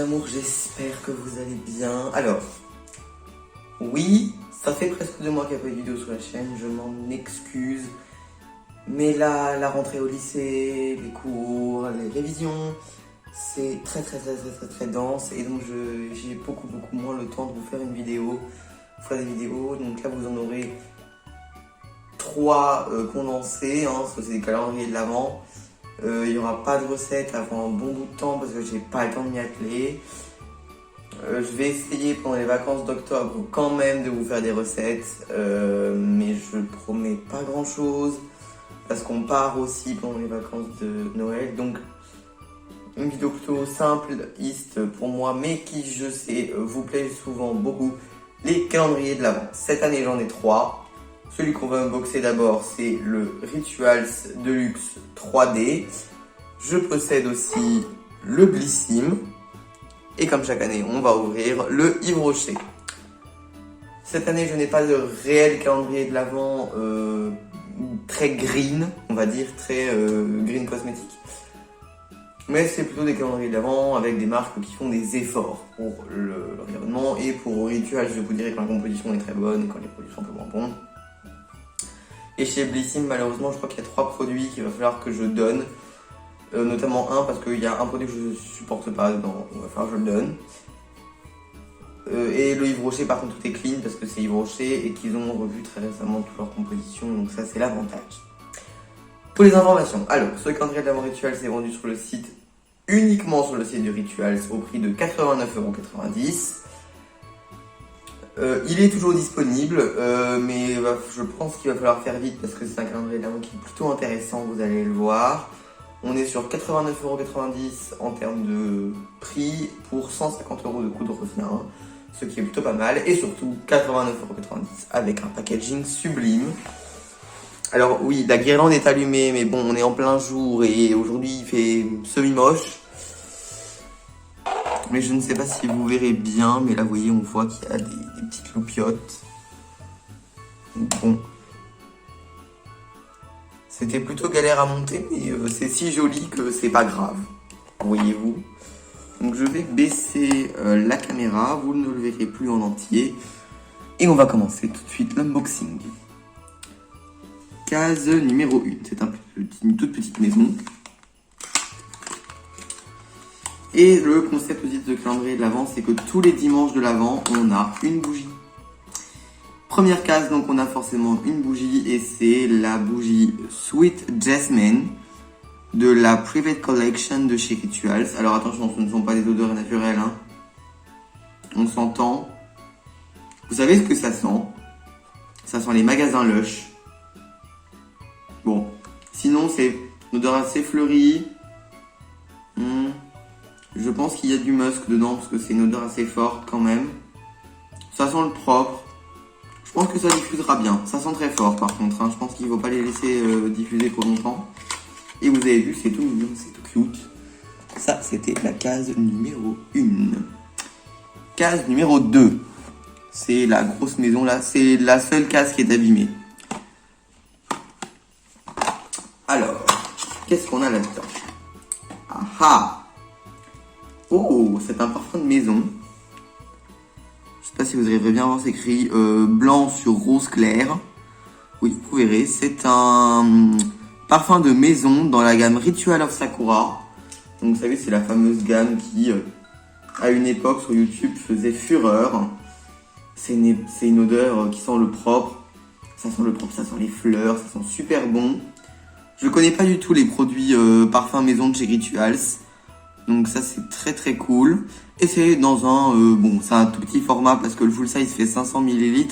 amour, j'espère que vous allez bien. Alors, oui, ça fait presque 2 mois qu'il n'y a pas eu de vidéo sur la chaîne, je m'en excuse. Mais là, la rentrée au lycée, les cours, les révisions, c'est très dense. Et donc j'ai beaucoup moins le temps de vous faire une vidéo, faire des vidéos. Donc là, vous en aurez 3 condensés, hein, ça c'est des calendriers de l'avant. Il n'y aura pas de recettes avant un bon bout de temps parce que j'ai pas le temps de m'y atteler. Je vais essayer pendant les vacances d'octobre quand même de vous faire des recettes, mais je promets pas grand chose parce qu'on part aussi pendant les vacances de Noël. Donc une vidéo plutôt simple, pour moi, mais qui je sais vous plaît souvent beaucoup, les calendriers de l'avant. Cette année j'en ai 3. Celui qu'on va unboxer d'abord, c'est le Rituals Deluxe 3D. Je possède aussi le Blissim. Et comme chaque année, on va ouvrir le Yves Rocher. Cette année, je n'ai pas de réel calendrier de l'Avent très green, on va dire, très green cosmétique. Mais c'est plutôt des calendriers de l'Avent avec des marques qui font des efforts pour l'environnement. Et pour Rituals, je vous dirais quand la composition est très bonne et quand les produits sont un peu moins bons. Et chez Blissim, malheureusement, je crois qu'il y a 3 produits qu'il va falloir que je donne. Notamment un parce qu'il y a un produit que je ne supporte pas dedans, il va falloir que je le donne. Et le Yves Rocher, par contre, tout est clean parce que c'est Yves Rocher et qu'ils ont revu très récemment toute leur composition, donc ça c'est l'avantage. Pour les informations, alors, ce calendrier de l'Avent Rituals est vendu sur le site, uniquement sur le site du Rituals, au prix de 89,90 €. Il est toujours disponible, mais je pense qu'il va falloir faire vite parce que c'est un calendrier de l'Avent qui est plutôt intéressant, vous allez le voir. On est sur 89,90 € en termes de prix pour 150 € de coût de revient, ce qui est plutôt pas mal. Et surtout 89,90 € avec un packaging sublime. Alors oui, la guirlande est allumée, mais bon, on est en plein jour et aujourd'hui il fait semi-moche. Mais je ne sais pas si vous verrez bien, mais là vous voyez, on voit qu'il y a des petites loupiottes. Bon. C'était plutôt galère à monter, mais c'est si joli que c'est pas grave, voyez-vous. Donc je vais baisser la caméra, vous ne le verrez plus en entier. Et on va commencer tout de suite l'unboxing. Case numéro 1, c'est une toute petite maison. Et le concept aussi de ce calendrier de l'Avent, c'est que tous les dimanches de l'Avent, on a une bougie. Première case, donc on a forcément une bougie et c'est la bougie Sweet Jasmine de la Private Collection de chez Rituals. Alors attention, ce ne sont pas des odeurs naturelles, hein. On s'entend. Vous savez ce que ça sent? Ça sent les magasins Lush. Bon, sinon c'est une odeur assez fleurie. Je pense qu'il y a du musk dedans parce que c'est une odeur assez forte quand même. Ça sent le propre. Je pense que ça diffusera bien. Ça sent très fort par contre, hein. Je pense qu'il ne faut pas les laisser diffuser trop longtemps. Et vous avez vu, c'est tout mignon, c'est tout cute. Ça, c'était la case numéro 1. Case numéro 2. C'est la grosse maison là. C'est la seule case qui est abîmée. Alors, qu'est-ce qu'on a là-dedans? Ah ah! Oh, c'est un parfum de maison. Je sais pas si vous arriverez bien à voir, c'est écrit blanc sur rose clair. Oui, vous verrez, c'est un parfum de maison dans la gamme Ritual of Sakura. Donc vous savez, c'est la fameuse gamme qui, à une époque sur YouTube, faisait fureur. C'est une odeur qui sent le propre. Ça sent le propre, ça sent les fleurs, ça sent super bon. Je connais pas du tout les produits parfums maison de chez Rituals. Donc ça c'est très cool. Et c'est dans un, bon c'est un tout petit format parce que le full size fait 500 ml.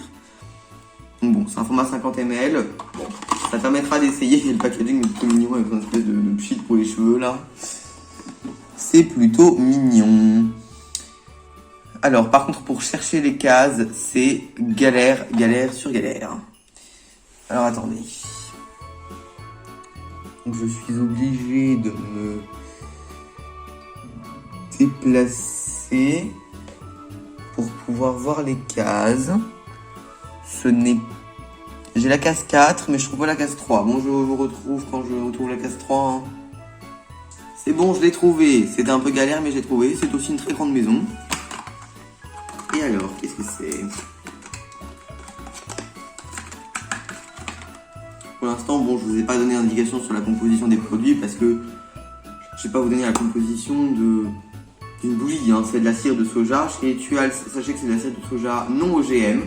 Donc bon c'est un format 50 ml. Bon, ça permettra d'essayer. Et le packaging est plutôt mignon avec une espèce de pchit pour les cheveux là. C'est plutôt mignon. Alors par contre pour chercher les cases c'est galère sur galère. Alors attendez. Donc je suis obligé de me déplacer pour pouvoir voir les cases. J'ai la case 4 mais je trouve pas la case 3. Bon, je vous retrouve quand je retrouve la case 3, hein. C'est bon, je l'ai trouvé. C'était un peu galère, mais j'ai trouvé. C'est aussi une très grande maison. Et alors, qu'est-ce que c'est? Pour l'instant, bon, je vous ai pas donné d'indication sur la composition des produits parce que je vais pas vous donner la composition d'une bougie. Hein. C'est de la cire de soja. Chez Rituals, sachez que c'est de la cire de soja non OGM.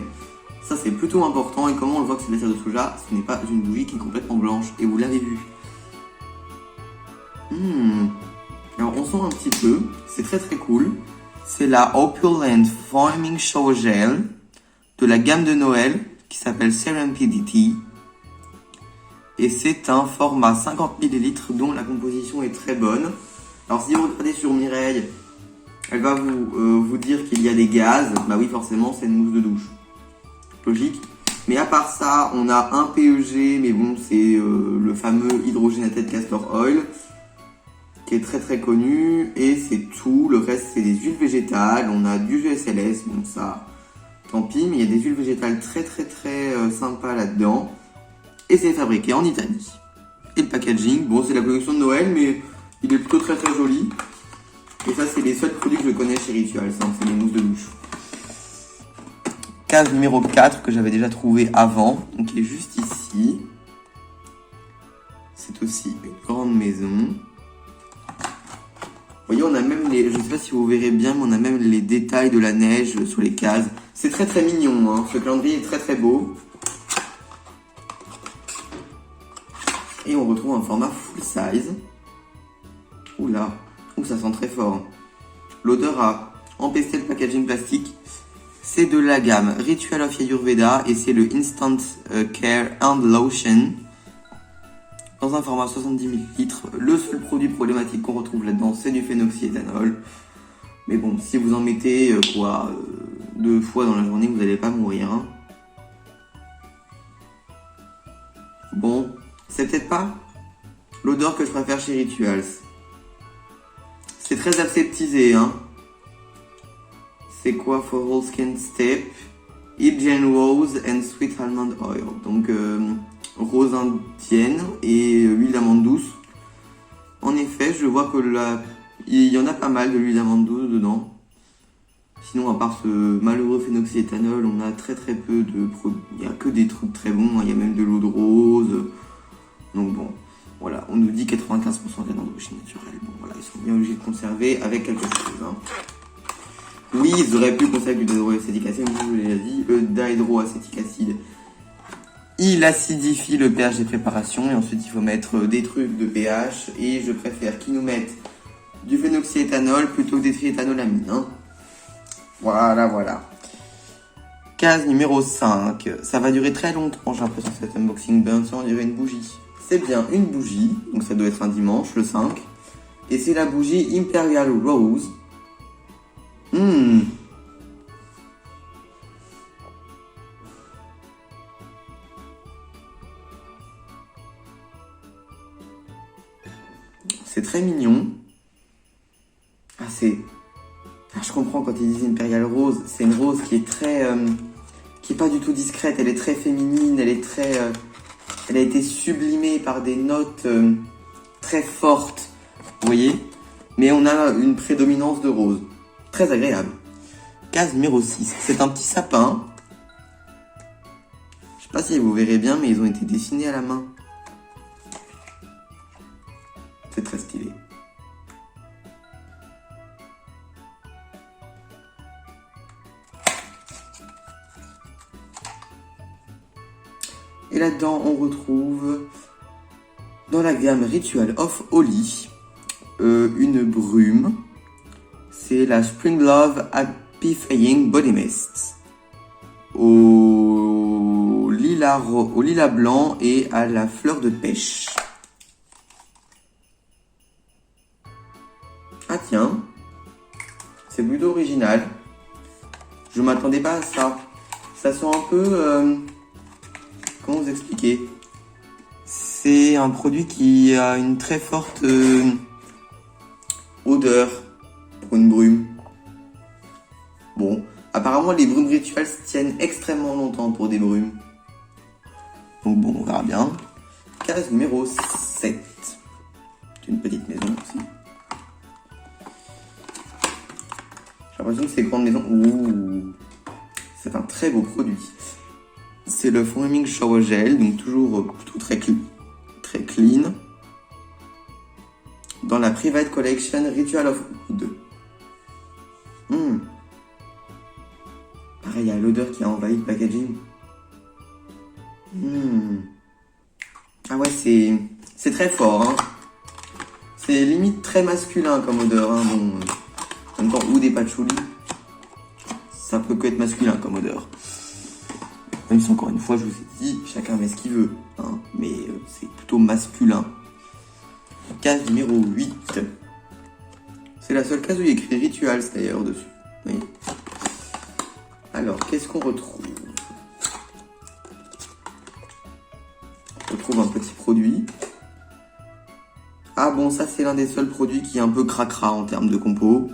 Ça, c'est plutôt important. Et comment on voit que c'est de la cire de soja? Ce n'est pas une bougie qui est complètement blanche. Et vous l'avez vu. Alors, on sent un petit peu. C'est très très cool. C'est la Opulent Foaming Shower Gel de la gamme de Noël qui s'appelle Serendipity. Et c'est un format 50 ml dont la composition est très bonne. Alors si vous regardez sur Mireille, elle va vous dire qu'il y a des gaz. Bah oui, forcément, c'est une mousse de douche. Logique. Mais à part ça, on a un PEG, mais bon, c'est le fameux hydrogénated castor oil, qui est très très connu. Et c'est tout. Le reste, c'est des huiles végétales. On a du GSLS, bon ça, tant pis. Mais il y a des huiles végétales très très très sympas là-dedans. Et c'est fabriqué en Italie. Et le packaging, bon, c'est la collection de Noël, mais il est plutôt très très joli. Et ça, c'est les seuls produits que je connais chez Rituals, hein, c'est les mousses de douche. Case numéro 4 que j'avais déjà trouvé avant, donc qui est juste ici. C'est aussi une grande maison. Vous voyez, on a même les, je sais pas si vous verrez bien, mais on a même les détails de la neige sur les cases. C'est très très mignon, hein. Ce calendrier est très très beau. Et on retrouve un format full size. Oula, ça sent très fort. L'odeur a empesté le packaging plastique. C'est de la gamme Ritual of Ayurveda et c'est le Instant Care Hand Lotion. Dans un format 70 ml. Le seul produit problématique qu'on retrouve là-dedans, c'est du phénoxyéthanol. Mais bon, si vous en mettez 2 fois dans la journée, vous n'allez pas mourir. Hein. Bon. C'est peut-être pas l'odeur que je préfère chez Rituals. C'est très aseptisé, hein. C'est quoi for all skin step? Indian Rose and Sweet Almond Oil. Donc, rose indienne et huile d'amande douce. En effet, je vois que il y en a pas mal de l'huile d'amande douce dedans. Sinon, à part ce malheureux phénoxyéthanol, on a très très peu de produits. Il n'y a que des trucs très bons. Il y a même de l'eau de rose. Donc bon, voilà, on nous dit 95% viande d'origine naturelle. Bon voilà, ils sont bien obligés de conserver avec quelque chose. Hein. Oui, ils auraient pu conserver du dihydroacétique acide, mais je vous l'ai dit, le dihydroacétique acide, il acidifie le pH des préparations et ensuite il faut mettre des trucs de pH et je préfère qu'ils nous mettent du phénoxyéthanol plutôt que des triéthanolamines. Hein. Voilà. Case numéro 5. Ça va durer très longtemps, j'ai l'impression, cet unboxing. Ben, ça, on dirait une bougie. C'est bien une bougie, donc ça doit être un dimanche, le 5. Et c'est la bougie Imperial Rose. C'est très mignon. Je comprends quand ils disent Imperial Rose. C'est une rose qui est très... qui est pas du tout discrète. Elle est très féminine. Elle est très... elle a été sublimée par des notes très fortes. Vous voyez? Mais on a une prédominance de rose. Très agréable. Case numéro 6. C'est un petit sapin. Je sais pas si vous verrez bien, mais ils ont été dessinés à la main. C'est très stylé. Et là-dedans, on retrouve, dans la gamme Ritual of Holy, une brume. C'est la Spring Love Happifying Body Mist. Au lilas blanc et à la fleur de pêche. Ah tiens, c'est plutôt original. Je m'attendais pas à ça. Ça sent un peu... comment vous expliquer? C'est un produit qui a une très forte odeur pour une brume. Bon, apparemment les brumes rituelles tiennent extrêmement longtemps pour des brumes. Donc bon, on verra bien. Case numéro 7. C'est une petite maison aussi. l'impression que ces grandes maisons... Ouh, c'est un très beau produit. C'est le Foaming Shower Gel, donc toujours plutôt très clean. Dans la Private Collection Ritual of Wood. Pareil, il y a l'odeur qui a envahi le packaging. Ah ouais, c'est très fort, hein. C'est limite très masculin comme odeur, hein. Bon, en même temps, ou des patchouli. Ça peut que être masculin comme odeur. Même si encore une fois, je vous ai dit, chacun met ce qu'il veut, hein. Mais c'est plutôt masculin. Case numéro 8. C'est la seule case où il y a écrit Rituals d'ailleurs dessus. Oui. Alors, qu'est-ce qu'on retrouve? On retrouve un petit produit. Ah bon, ça c'est l'un des seuls produits qui est un peu cracra en termes de compo.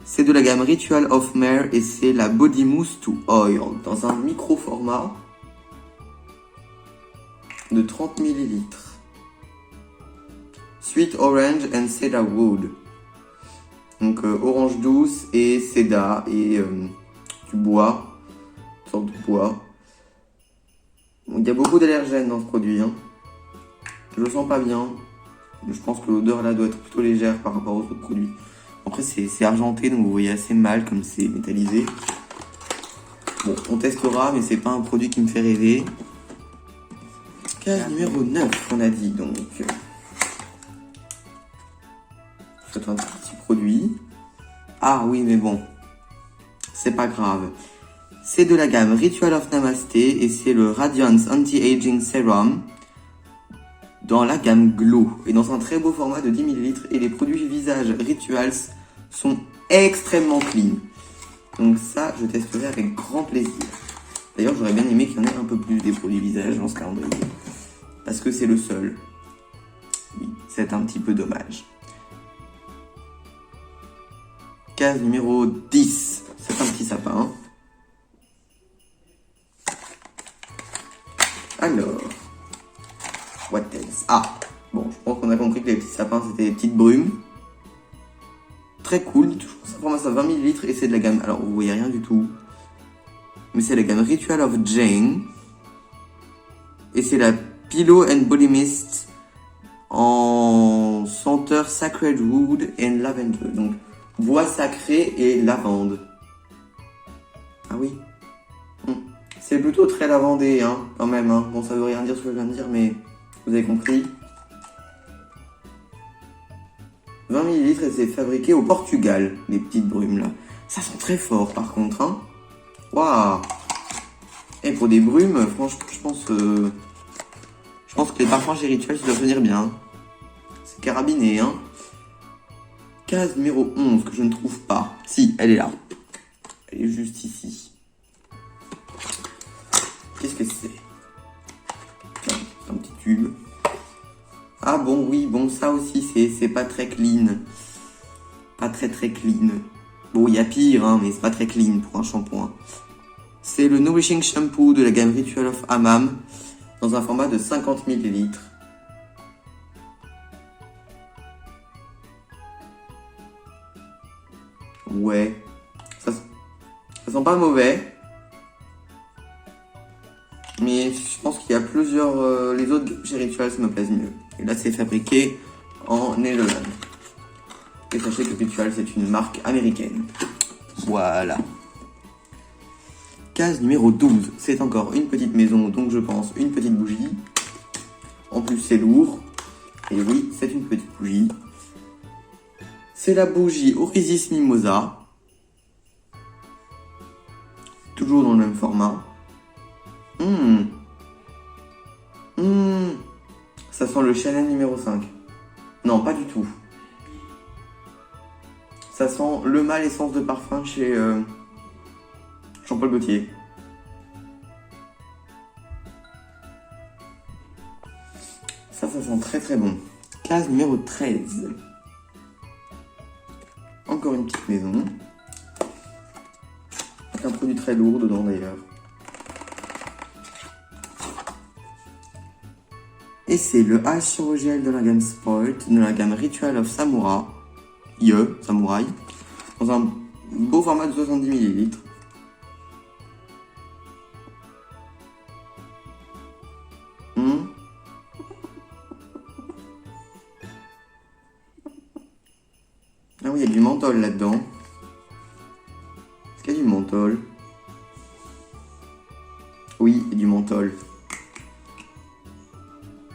C'est de la gamme Ritual of Mare et c'est la Body Mousse to Oil dans un micro format de 30 ml. Sweet Orange and Cedar Wood. Donc orange douce et cédar et du bois, une sorte de bois. Bon, il y a beaucoup d'allergènes dans ce produit, hein. Je le sens pas bien. Je pense que l'odeur là doit être plutôt légère par rapport aux autres produits. Après c'est argenté donc vous voyez assez mal comme c'est métallisé. Bon, on testera mais c'est pas un produit qui me fait rêver. Case numéro 9 on a dit donc. C'est un petit produit. Ah oui mais bon, c'est pas grave. C'est de la gamme Ritual of Namasté et c'est le Radiance Anti-Aging Serum dans la gamme Glow et dans un très beau format de 10 ml et les produits visage Rituals sont extrêmement clean. Donc ça, je testerai avec grand plaisir. D'ailleurs, j'aurais bien aimé qu'il y en ait un peu plus des produits visage dans ce calendrier parce que c'est le seul. Oui, c'est un petit peu dommage. Case numéro 10. C'est un petit sapin. Alors, what else? Ah, bon, je pense qu'on a compris que les petits sapins c'était des petites brumes. Très cool, ça format à 20 ml et c'est de la gamme, alors vous voyez rien du tout, mais c'est la gamme Ritual of Jane. Et c'est la Pillow and Body Mist en senteur Sacred Wood and Lavender. Donc, bois sacré et lavande. Ah oui. C'est plutôt très lavandé, hein, quand même. Hein. Bon, ça veut rien dire ce que je viens de dire, mais vous avez compris. 20 ml et c'est fabriqué au Portugal, les petites brumes là. Ça sent très fort par contre, hein. Waouh. Et pour des brumes, franchement, je pense que les parfums chez Ritual, ça doit venir bien. C'est carabiné, hein. Case numéro 11 que je ne trouve pas. Si, elle est là. Elle est juste ici. Qu'est-ce que c'est? Un petit tube. Ah bon, oui, bon, ça aussi, c'est pas très clean. Pas très clean. Bon, il y a pire, hein, mais c'est pas très clean pour un shampoing. C'est le Nourishing Shampoo de la gamme Ritual of Hammam dans un format de 50 ml. Ouais, ça sent pas mauvais. Mais je pense qu'il y a plusieurs... les autres chez Rituals me plaisent mieux. Et là, c'est fabriqué en Néerlande. Et sachez que Rituals, c'est une marque américaine. Voilà. Case numéro 12. C'est encore une petite maison, donc je pense une petite bougie. En plus, c'est lourd. Et oui, c'est une petite bougie. C'est la bougie Orisis Mimosa. Toujours dans le même format. Ça sent le Chanel numéro 5. Non, pas du tout. Ça sent le mâle essence de parfum chez Jean-Paul Gaultier. Ça sent très bon. Case numéro 13. Encore une petite maison. Avec un produit très lourd dedans d'ailleurs. Et c'est le Ash Shower Gel de la gamme Sport, de la gamme Ritual of Samurai. Dans un Beau format de 70 ml. Ah oui, il y a du menthol là-dedans. Est-ce qu'il y a du menthol? Oui, il y a du menthol.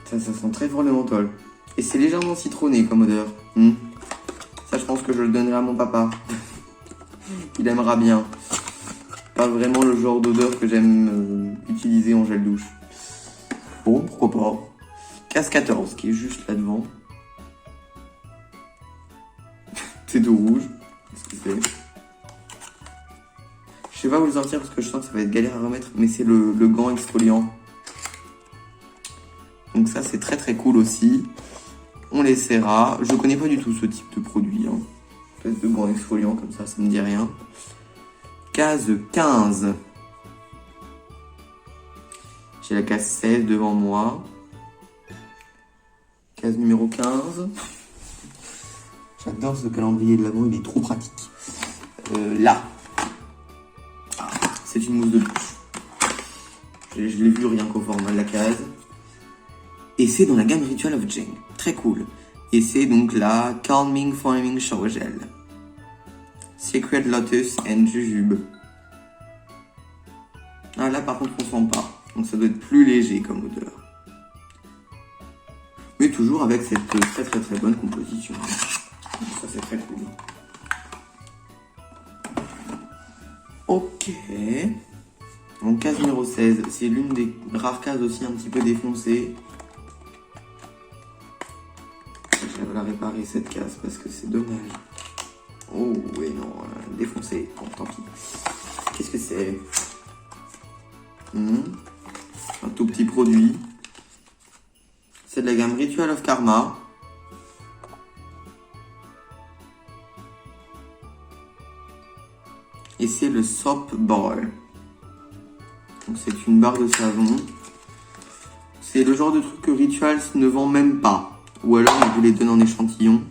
Ça sent très fort le menthol. Et c'est légèrement citronné comme odeur. Ça, je pense que je le donnerai à mon papa. Il aimera bien. Pas vraiment le genre d'odeur que j'aime utiliser en gel douche. Bon, pourquoi pas. Case 14, qui est juste là devant. C'est tout rouge. Qu'est-ce que c'est? Je sais pas où le sortir parce que je sens que ça va être galère à remettre. Mais c'est le gant exfoliant. Donc ça, c'est très très cool aussi. On l'essaiera. Je connais pas du tout ce type de produit. Espèce de gant exfoliant comme ça me dit rien. Case 15. J'ai la case 16 devant moi. Case numéro 15. J'adore ce calendrier de l'Avent, il est trop pratique. Là. C'est une mousse de douche. Je l'ai vu rien qu'au format de la case. Et c'est dans la gamme Ritual of Jane. Très cool. Et c'est donc la Calming Foaming Shower Gel. Secret Lotus and Jujube. Ah là par contre on sent pas. Donc ça doit être plus léger comme odeur. Mais toujours avec cette très très très bonne composition. Ça c'est très cool. Ok. Donc case numéro 16. C'est l'une des rares cases aussi un petit peu défoncées. Je vais la réparer cette case parce que c'est dommage. Oh oui non, défoncé. Bon tant pis. Qu'est-ce que c'est? Un tout petit produit. C'est de la gamme Ritual of Karma. Et c'est le Soap Bar. Donc c'est une barre de savon. C'est le genre de truc que Rituals ne vend même pas. Ou alors ils vous les donnent en échantillon.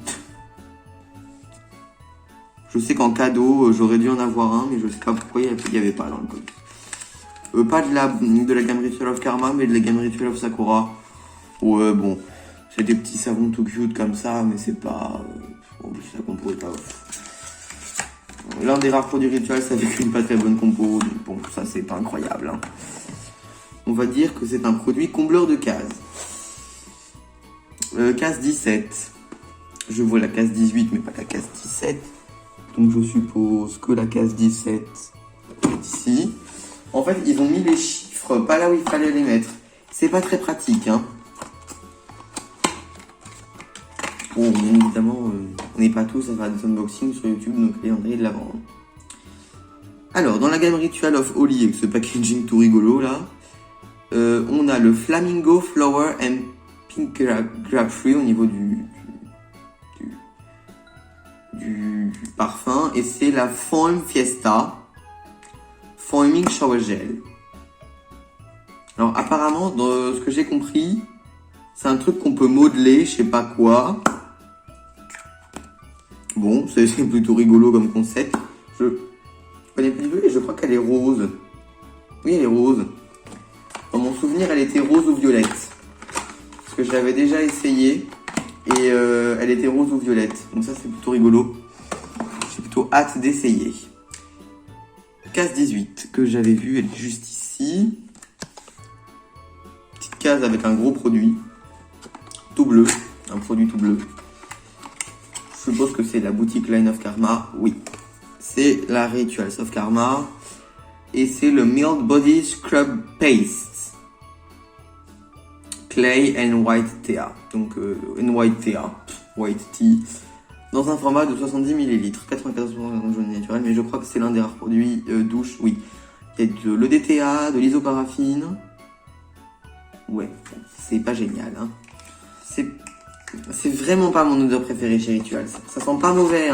Je sais qu'en cadeau, j'aurais dû en avoir un, mais je sais pas pourquoi il n'y avait pas dans le colis. Pas de la gamme Ritual of Karma, mais de la gamme Ritual of Sakura. Ouais, bon, c'est des petits savons tout cute comme ça, mais c'est pas... Bon, ça compo est pas ouf. L'un des rares produits Rituals avec une pas très bonne compo, donc bon, ça c'est pas incroyable. On va dire que c'est un produit combleur de cases. Case 17. Je vois la case 18, mais pas la case 17. Donc je suppose que la case 17 est ici. En fait, ils ont mis les chiffres pas là où il fallait les mettre. C'est pas très pratique, Bon, bien évidemment, on n'est pas tous à faire des unboxings sur YouTube, donc calendrier de l'Avent. Alors, dans la gamme Ritual of Holy, avec ce packaging tout rigolo là, on a le Flamingo Flower and Pink Grapefruit au niveau du parfum, et c'est la Foam Fiesta Foaming Shower Gel. Alors apparemment, dans ce que j'ai compris, c'est un truc qu'on peut modeler, je sais pas quoi. Bon, c'est plutôt rigolo comme concept. Je connais plus du tout et je crois qu'elle est rose. Oui, elle est rose. Dans mon souvenir, elle était rose ou violette. Parce que je l'avais déjà essayé et elle était rose ou violette. Donc ça, c'est plutôt rigolo. J'ai plutôt hâte d'essayer. Case 18 que j'avais vue, elle est juste ici. Petite case avec un gros produit. Tout bleu. Un produit tout bleu. Je suppose que c'est la boutique Line of Karma. Oui. C'est la Rituals of Karma. Et c'est le Mild Body Scrub Paste. Clay and White Tea. Donc, White Tea. White Tea. Dans un format de 70 ml. 94% de jaune naturel. Mais je crois que c'est l'un des rares produits douche. Oui. Il y a de l'EDTA, de l'isoparaffine. Ouais. C'est pas génial, C'est vraiment pas mon odeur préférée chez Rituals. Ça sent pas mauvais,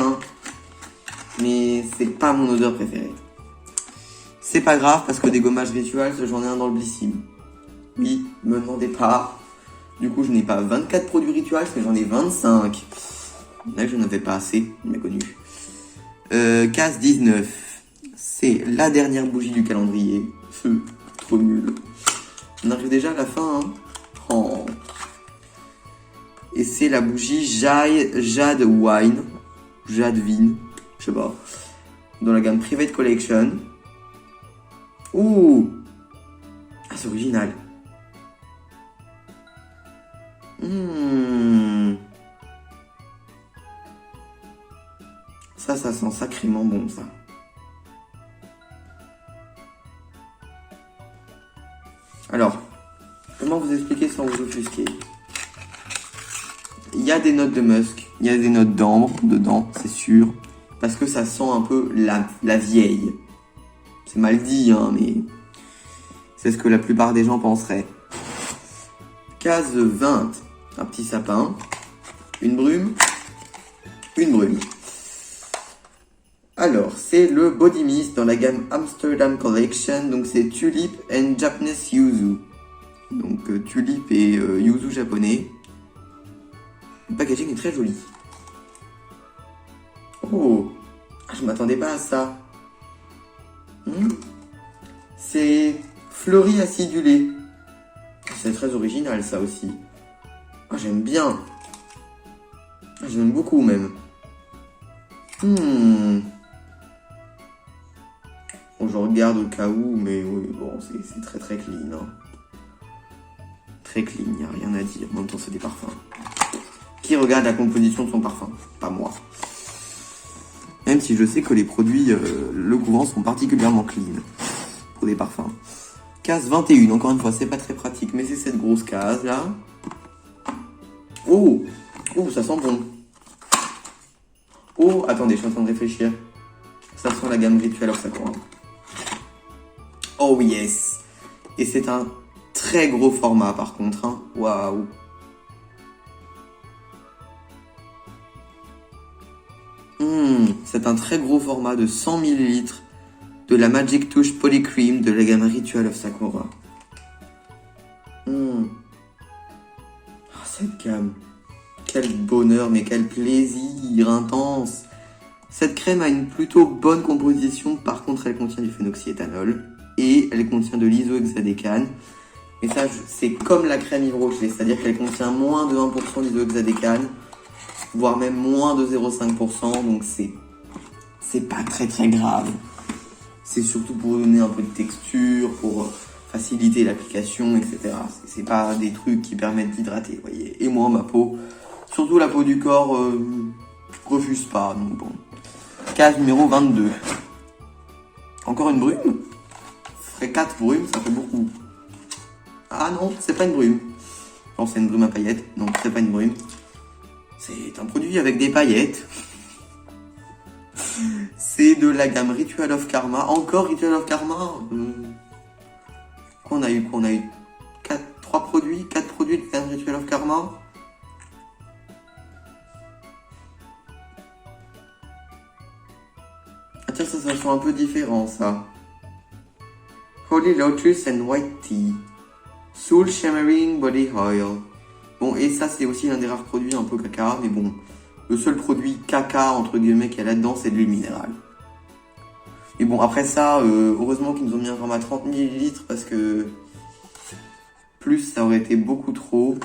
mais c'est pas mon odeur préférée. C'est pas grave parce que des gommages Rituals, j'en ai un dans le Blissim. Oui, me demandez pas. Du coup, je n'ai pas 24 produits Rituals, mais j'en ai 25. Là, je n'en avais pas assez, il m'a connu. Case 19. C'est la dernière bougie du calendrier. Trop nul. On arrive déjà à la fin. Hein. Oh. Et c'est la bougie Jade Wine. Jade Vine. Je sais pas. Dans la gamme Private Collection. Ouh. Ah, c'est original. Ça sent sacrément bon, ça. Alors, comment vous expliquer sans vous offusquer? Il y a des notes de musk, il y a des notes d'ambre dedans, c'est sûr. Parce que ça sent un peu la vieille. C'est mal dit, hein, mais c'est ce que la plupart des gens penseraient. Case 20, un petit sapin, une brume. Alors, c'est le Body Mist dans la gamme Amsterdam Collection, donc c'est Tulip and Japanese Yuzu. Donc Tulip et Yuzu japonais. Le packaging est très joli. Oh, je m'attendais pas à ça. C'est fleuri acidulé. C'est très original ça aussi. Oh, j'aime bien. J'aime beaucoup même. Bon, je regarde au cas où, mais oui, bon, c'est très très clean. Hein. Très clean, il n'y a rien à dire. En même temps, c'est des parfums. Qui regarde la composition de son parfum? Pas moi. Même si je sais que les produits Le Couvent sont particulièrement clean pour des parfums. Case 21, encore une fois, c'est pas très pratique, mais c'est cette grosse case là. Oh, ça sent bon. Oh, attendez, je suis en train de réfléchir. Ça sent la gamme Ritual of Sakura. Oh yes. Et c'est un très gros format par contre. Hein. Waouh. C'est un très gros format de 100 ml de la Magic Touch Polycream de la gamme Ritual of Sakura. Oh, cette gamme. Quel bonheur, mais quel plaisir intense. Cette crème a une plutôt bonne composition, par contre elle contient du phénoxyéthanol et elle contient de l'isohexadécane. Et ça, c'est comme la crème Yves Rocher, c'est-à-dire qu'elle contient moins de 1% d'isohexadécane, voire même moins de 0,5%, donc c'est pas très très grave. C'est surtout pour donner un peu de texture, pour faciliter l'application, etc. C'est pas des trucs qui permettent d'hydrater, vous voyez. Et moi, ma peau, surtout la peau du corps, refuse pas, donc bon. Case numéro 22. Encore une brume? Ferait 4 brumes, ça fait beaucoup. Ah non, c'est pas une brume. Non, c'est une brume à paillettes. Non, c'est pas une brume. C'est un produit avec des paillettes. C'est de la gamme Ritual of Karma. Encore Ritual of Karma. Qu'on a eu 4 produits de la gamme Ritual of Karma. Ah tiens, ça sent un peu différent ça. Holy Lotus and White Tea. Soul Shimmering Body Oil. Bon, et ça c'est aussi l'un des rares produits un peu caca, mais bon. Le seul produit caca, entre guillemets, qu'il y a là-dedans, c'est de l'huile minérale. Et bon, après ça, heureusement qu'ils nous ont mis un format 30 ml, parce que plus, ça aurait été beaucoup trop.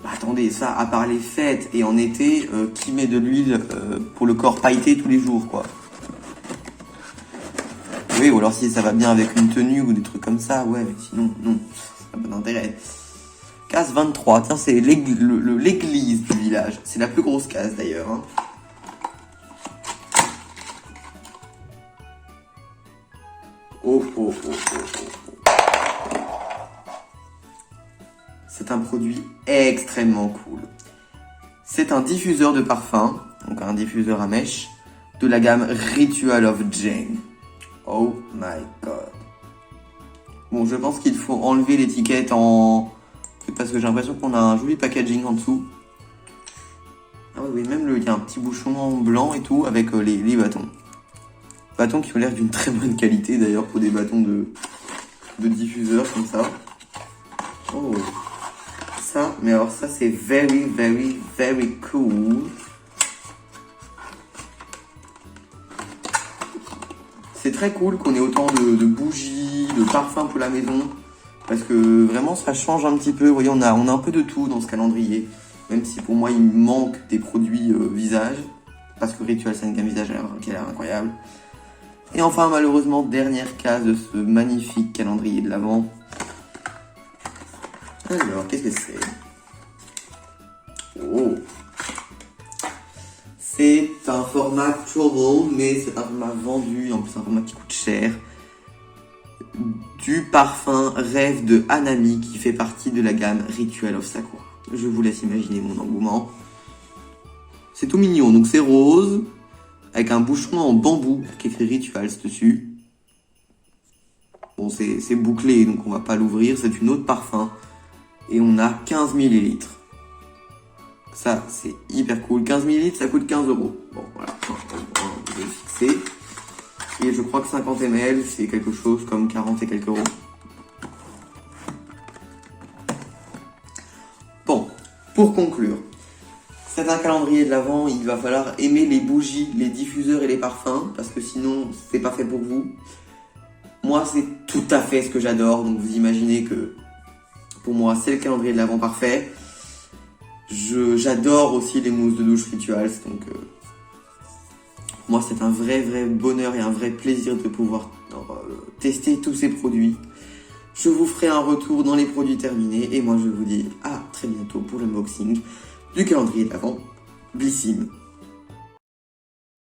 Bah attendez, ça, à part les fêtes et en été, qui met de l'huile pour le corps pailleté tous les jours, quoi. Oui, ou alors si ça va bien avec une tenue ou des trucs comme ça, ouais, mais sinon, non, ça n'a pas d'intérêt. Case 23, tiens, c'est l'église du village. C'est la plus grosse case d'ailleurs. Hein. Oh. C'est un produit extrêmement cool. C'est un diffuseur de parfum, donc un diffuseur à mèche, de la gamme Ritual of Jane. Oh my god. Bon, je pense qu'il faut enlever l'étiquette en... Parce que j'ai l'impression qu'on a un joli packaging en dessous. Ah oui, même il y a un petit bouchon en blanc et tout avec les bâtons. Bâtons qui ont l'air d'une très bonne qualité d'ailleurs pour des bâtons de diffuseur comme ça. Oh, ça, mais alors ça c'est very, very, very cool. c'est très cool qu'on ait autant de bougies, de parfums pour la maison. Parce que vraiment, ça change un petit peu. Vous voyez, on a un peu de tout dans ce calendrier. Même si pour moi, il me manque des produits visage. Parce que Ritual, c'est une gamme visage qui a l'air incroyable. Et enfin, malheureusement, dernière case de ce magnifique calendrier de l'Avent. Alors, qu'est-ce que c'est? Oh! C'est un format travel, mais c'est un format vendu, en plus un format qui coûte cher. Du parfum Rêve de Hanami qui fait partie de la gamme Ritual of Sakura. Je vous laisse imaginer mon engouement. C'est tout mignon, donc c'est rose, avec un bouchon en bambou qui écrit Rituals dessus. Bon, c'est bouclé, donc on va pas l'ouvrir, c'est une eau de parfum. Et on a 15 ml. Ça, c'est hyper cool. 15 ml, ça coûte 15 €. Bon, voilà, on va le fixer. Et je crois que 50 ml, c'est quelque chose comme 40 et quelques euros. Bon, pour conclure, c'est un calendrier de l'Avent, il va falloir aimer les bougies, les diffuseurs et les parfums, parce que sinon, c'est pas fait pour vous. Moi, c'est tout à fait ce que j'adore, donc vous imaginez que pour moi, c'est le calendrier de l'Avent parfait. J'adore aussi les mousses de douche Rituals, donc moi, c'est un vrai bonheur et un vrai plaisir de pouvoir tester tous ces produits. Je vous ferai un retour dans les produits terminés et moi, je vous dis à très bientôt pour l'unboxing du calendrier de l'Avent Blissim.